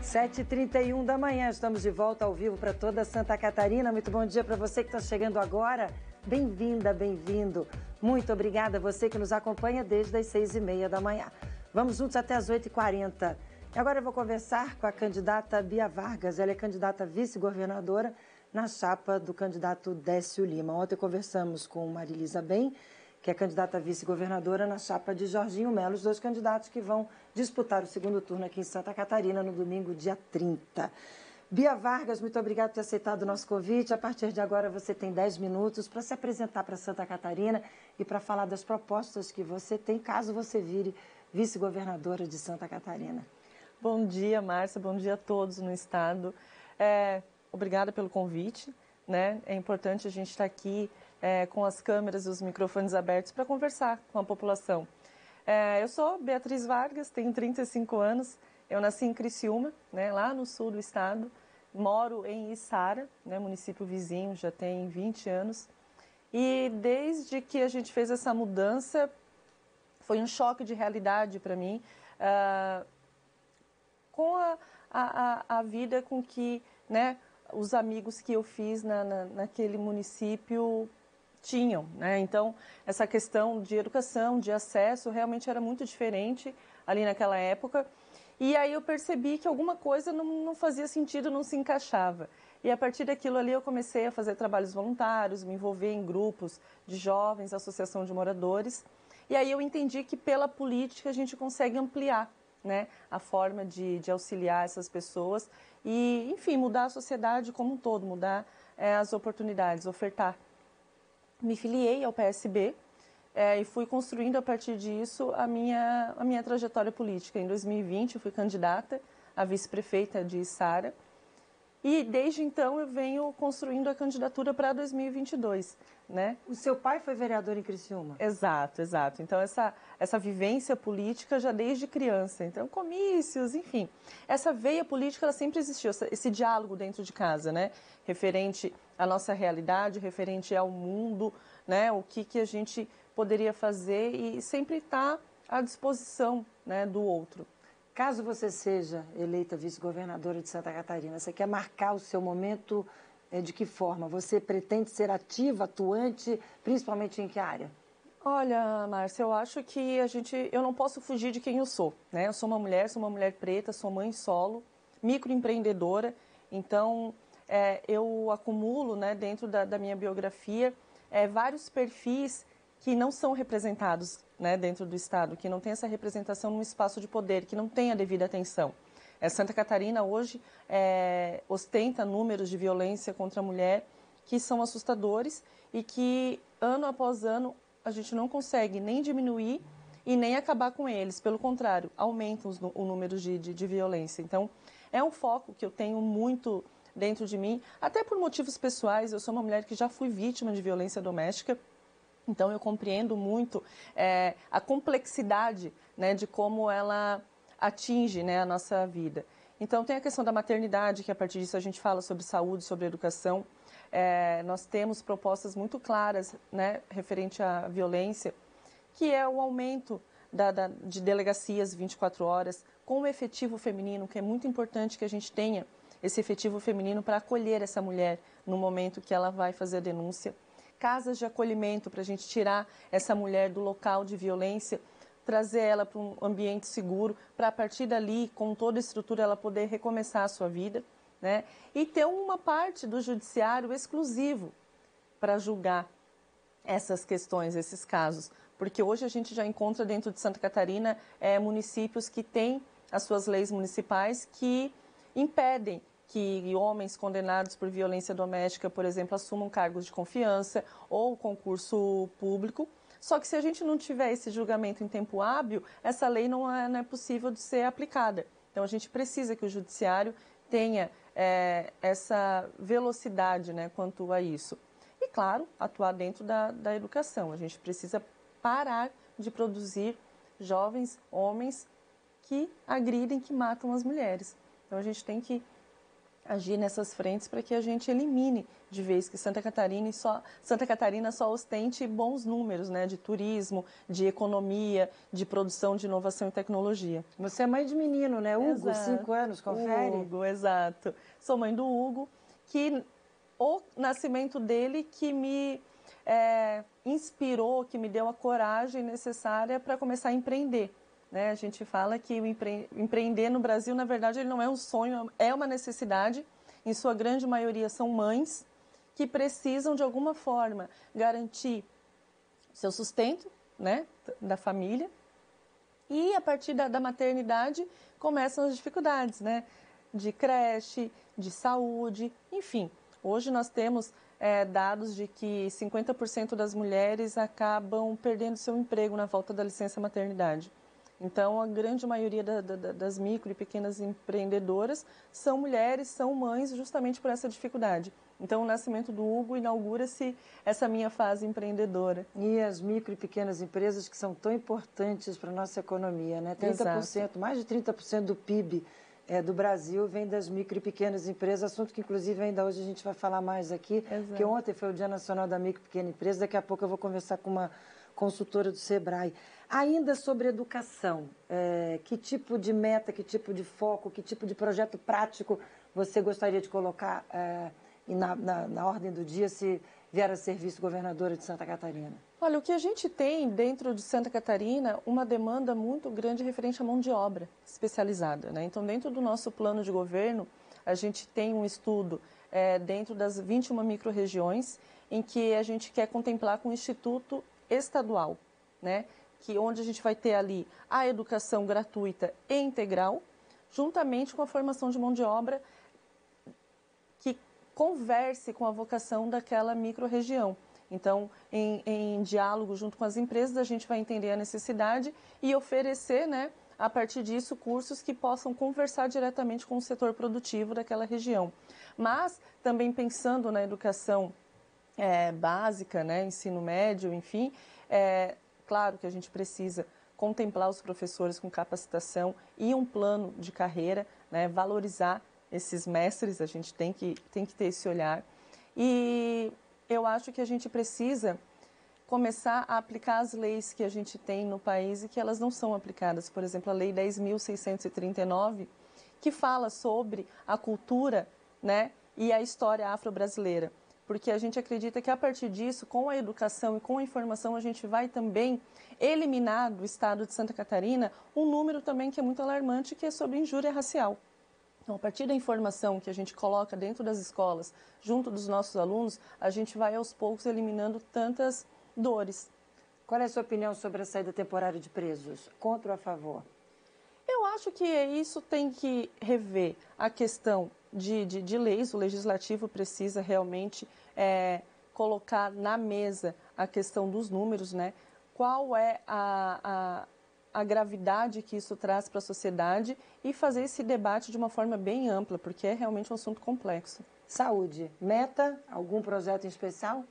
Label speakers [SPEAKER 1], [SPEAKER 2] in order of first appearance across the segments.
[SPEAKER 1] 7h31 da manhã, estamos de volta ao vivo para toda Santa Catarina. Muito bom dia para você que está chegando agora. Bem-vinda, bem-vindo. Muito obrigada a você que nos acompanha desde as 6h30 da manhã. Vamos juntos até as 8h40. E agora eu vou conversar com a candidata Bia Vargas. Ela é candidata a vice-governadora na chapa do candidato Décio Lima. Ontem conversamos com Marilisa Bem, que é candidata a vice-governadora na chapa de Jorginho Melo, os dois candidatos que vão disputar o segundo turno aqui em Santa Catarina no domingo, dia 30. Bia Vargas, muito obrigada por ter aceitado o nosso convite. A partir de agora você tem 10 minutos para se apresentar para Santa Catarina e para falar das propostas que você tem, caso você vire vice-governadora de Santa Catarina.
[SPEAKER 2] Bom dia, Márcia, bom dia a todos no estado. Obrigada pelo convite, né? É importante a gente estar aqui com as câmeras e os microfones abertos para conversar com a população. Eu sou Beatriz Vargas, tenho 35 anos, eu nasci em Criciúma, né, lá no sul do estado, moro em Içara, né, município vizinho, já tem 20 anos, e desde que a gente fez essa mudança, foi um choque de realidade para mim, com a vida com que, né, os amigos que eu fiz naquele município tinham, né? Então, essa questão de educação, de acesso, realmente era muito diferente ali naquela época. E aí eu percebi que alguma coisa não fazia sentido, não se encaixava. E a partir daquilo ali eu comecei a fazer trabalhos voluntários, me envolver em grupos de jovens, associação de moradores. E aí eu entendi que pela política a gente consegue ampliar, né, a forma de auxiliar essas pessoas e, enfim, mudar a sociedade como um todo, mudar as oportunidades, ofertar. Me filiei ao PSB e fui construindo a partir disso a minha trajetória política. Em 2020 eu fui candidata a vice-prefeita de Içara e desde então eu venho construindo a candidatura para 2022, né?
[SPEAKER 1] O seu pai foi vereador em Criciúma?
[SPEAKER 2] Exato, exato. Então essa vivência política já desde criança, então comícios, enfim. Essa veia política ela sempre existiu, esse diálogo dentro de casa, né? Referente à nossa realidade, referente ao mundo, né? O que a gente poderia fazer e sempre estar à disposição, né, do outro.
[SPEAKER 1] Caso você seja eleita vice-governadora de Santa Catarina, você quer marcar o seu momento de que forma? Você pretende ser ativa, atuante, principalmente em que área?
[SPEAKER 2] Olha, Márcia, eu acho que eu não posso fugir de quem eu sou, né? Eu sou uma mulher preta, sou mãe solo, microempreendedora, então eu acumulo, né, dentro da minha biografia vários perfis que não são representados, né, dentro do Estado, que não tem essa representação num espaço de poder, que não tem a devida atenção. Santa Catarina hoje ostenta números de violência contra a mulher que são assustadores e que ano após ano a gente não consegue nem diminuir e nem acabar com eles. Pelo contrário, aumentam o número de violência. Então, é um foco que eu tenho muito dentro de mim, até por motivos pessoais. Eu sou uma mulher que já fui vítima de violência doméstica, então eu compreendo muito a complexidade, né, de como ela atinge, né, a nossa vida. Então tem a questão da maternidade, que a partir disso a gente fala sobre saúde, sobre educação. Nós temos propostas muito claras, né, referente à violência, que é o aumento de delegacias 24 horas, com o efetivo feminino, que é muito importante que a gente tenha esse efetivo feminino para acolher essa mulher no momento que ela vai fazer a denúncia. Casas de acolhimento para a gente tirar essa mulher do local de violência, trazer ela para um ambiente seguro, para a partir dali, com toda a estrutura, ela poder recomeçar a sua vida, né? E ter uma parte do judiciário exclusivo para julgar essas questões, esses casos. Porque hoje a gente já encontra dentro de Santa Catarina municípios que têm as suas leis municipais que impedem que homens condenados por violência doméstica, por exemplo, assumam cargos de confiança ou concurso público. Só que se a gente não tiver esse julgamento em tempo hábil, essa lei não é possível de ser aplicada. Então a gente precisa que o judiciário tenha essa velocidade, né, quanto a isso. E claro, atuar dentro da educação. A gente precisa parar de produzir jovens homens que agridem, que matam as mulheres. Então a gente tem que agir nessas frentes para que a gente elimine de vez que Santa Catarina só ostente bons números, né, de turismo, de economia, de produção de inovação e tecnologia.
[SPEAKER 1] Você é mãe de menino, né? Hugo,
[SPEAKER 2] Exato.
[SPEAKER 1] 5 anos, confere?
[SPEAKER 2] Hugo, exato. Sou mãe do Hugo, que o nascimento dele que me inspirou, que me deu a coragem necessária para começar a empreender. Né? A gente fala que empreender no Brasil, na verdade, ele não é um sonho, é uma necessidade. Em sua grande maioria são mães que precisam, de alguma forma, garantir seu sustento, né, da família. E, a partir da maternidade, começam as dificuldades, né, de creche, de saúde, enfim. Hoje nós temos dados de que 50% das mulheres acabam perdendo seu emprego na volta da licença maternidade. Então, a grande maioria das micro e pequenas empreendedoras são mulheres, são mães, justamente por essa dificuldade. Então, o nascimento do Hugo inaugura-se essa minha fase empreendedora.
[SPEAKER 1] E as micro e pequenas empresas que são tão importantes para a nossa economia, né? 30%,
[SPEAKER 2] Exato.
[SPEAKER 1] mais de 30% do PIB do Brasil vem das micro e pequenas empresas, assunto que, inclusive, ainda hoje a gente vai falar mais aqui,
[SPEAKER 2] Exato.
[SPEAKER 1] porque ontem foi o Dia Nacional da Micro e Pequena Empresa, daqui a pouco eu vou conversar com uma consultora do Sebrae. Ainda sobre educação, que tipo de meta, que tipo de foco, que tipo de projeto prático você gostaria de colocar na ordem do dia se vier a ser vice-governadora de Santa Catarina?
[SPEAKER 2] Olha, o que a gente tem dentro de Santa Catarina, uma demanda muito grande referente à mão de obra especializada, né? Então, dentro do nosso plano de governo, a gente tem um estudo dentro das 21 micro-regiões em que a gente quer contemplar com o Instituto Estadual, né? Onde a gente vai ter ali a educação gratuita e integral, juntamente com a formação de mão de obra que converse com a vocação daquela micro-região. Então, em diálogo junto com as empresas, a gente vai entender a necessidade e oferecer, né, a partir disso, cursos que possam conversar diretamente com o setor produtivo daquela região. Mas, também pensando na educação básica, né, ensino médio, enfim, claro que a gente precisa contemplar os professores com capacitação e um plano de carreira, né, valorizar esses mestres, a gente tem que ter esse olhar. E eu acho que a gente precisa começar a aplicar as leis que a gente tem no país e que elas não são aplicadas. Por exemplo, a Lei 10.639, que fala sobre a cultura, né, e a história afro-brasileira. Porque a gente acredita que, a partir disso, com a educação e com a informação, a gente vai também eliminar do estado de Santa Catarina um número também que é muito alarmante, que é sobre injúria racial. Então, a partir da informação que a gente coloca dentro das escolas, junto dos nossos alunos, a gente vai aos poucos eliminando tantas dores.
[SPEAKER 1] Qual é a sua opinião sobre a saída temporária de presos? Contra ou a favor?
[SPEAKER 2] Eu acho que isso tem que rever a questão de leis. O legislativo precisa realmente colocar na mesa a questão dos números, né? Qual é a gravidade que isso traz para a sociedade e fazer esse debate de uma forma bem ampla, porque é realmente um assunto complexo.
[SPEAKER 1] Saúde. Meta? Algum projeto em especial?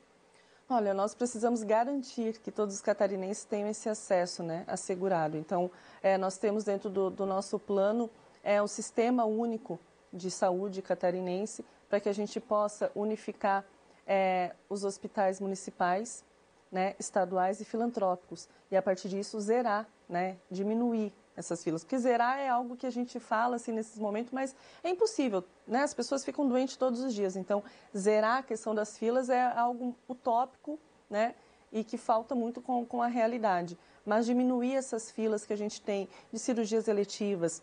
[SPEAKER 2] Olha, nós precisamos garantir que todos os catarinenses tenham esse acesso, né, assegurado. Então, nós temos dentro do nosso plano um sistema único de saúde catarinense para que a gente possa unificar os hospitais municipais, né, estaduais e filantrópicos. E, a partir disso, zerar, né, diminuir essas filas. Porque zerar é algo que a gente fala assim nesses momentos, mas é impossível, né? As pessoas ficam doentes todos os dias. Então, zerar a questão das filas é algo utópico, né? E que falta muito com a realidade. Mas diminuir essas filas que a gente tem de cirurgias eletivas,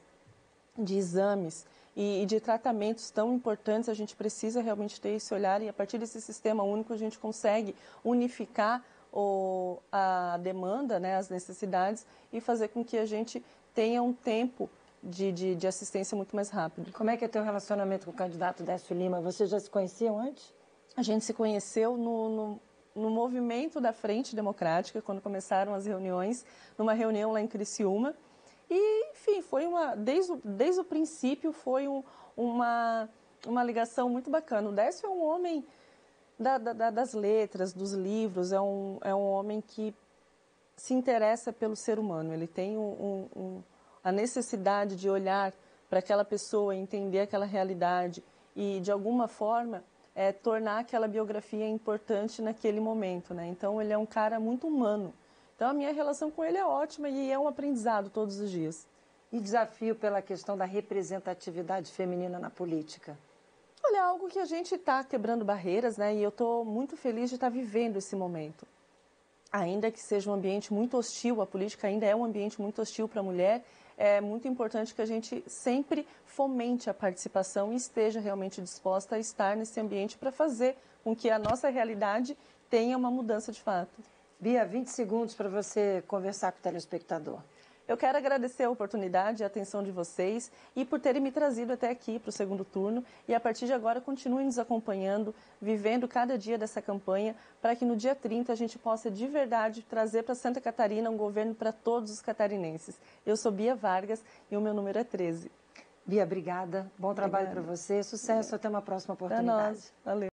[SPEAKER 2] de exames e de tratamentos tão importantes, a gente precisa realmente ter esse olhar e, a partir desse sistema único, a gente consegue unificar a demanda, né, as necessidades, e fazer com que a gente tenha um tempo de assistência muito mais rápido.
[SPEAKER 1] Como é que é teu relacionamento com o candidato Décio Lima? Vocês já se conheciam antes?
[SPEAKER 2] A gente se conheceu no movimento da Frente Democrática, quando começaram as reuniões, numa reunião lá em Criciúma. E, enfim, foi desde o princípio foi uma ligação muito bacana. O Décio é um homem das letras, dos livros, é um homem que se interessa pelo ser humano. Ele tem a necessidade de olhar para aquela pessoa, entender aquela realidade e, de alguma forma, tornar aquela biografia importante naquele momento, né? Então, ele é um cara muito humano. Então, a minha relação com ele é ótima e é um aprendizado todos os dias.
[SPEAKER 1] E desafio pela questão da representatividade feminina na política?
[SPEAKER 2] Olha, é algo que a gente está quebrando barreiras, né? E eu estou muito feliz de estar vivendo esse momento. Ainda que seja um ambiente muito hostil, a política ainda é um ambiente muito hostil para a mulher, é muito importante que a gente sempre fomente a participação e esteja realmente disposta a estar nesse ambiente para fazer com que a nossa realidade tenha uma mudança de fato.
[SPEAKER 1] Bia, 20 segundos para você conversar com o telespectador.
[SPEAKER 2] Eu quero agradecer a oportunidade e a atenção de vocês e por terem me trazido até aqui para o segundo turno. E a partir de agora continuem nos acompanhando, vivendo cada dia dessa campanha, para que no dia 30 a gente possa de verdade trazer para Santa Catarina um governo para todos os catarinenses. Eu sou Bia Vargas e o meu número é 13.
[SPEAKER 1] Bia, obrigada. Bom trabalho para você. Sucesso. Até uma próxima oportunidade.
[SPEAKER 2] Pra nós. Valeu.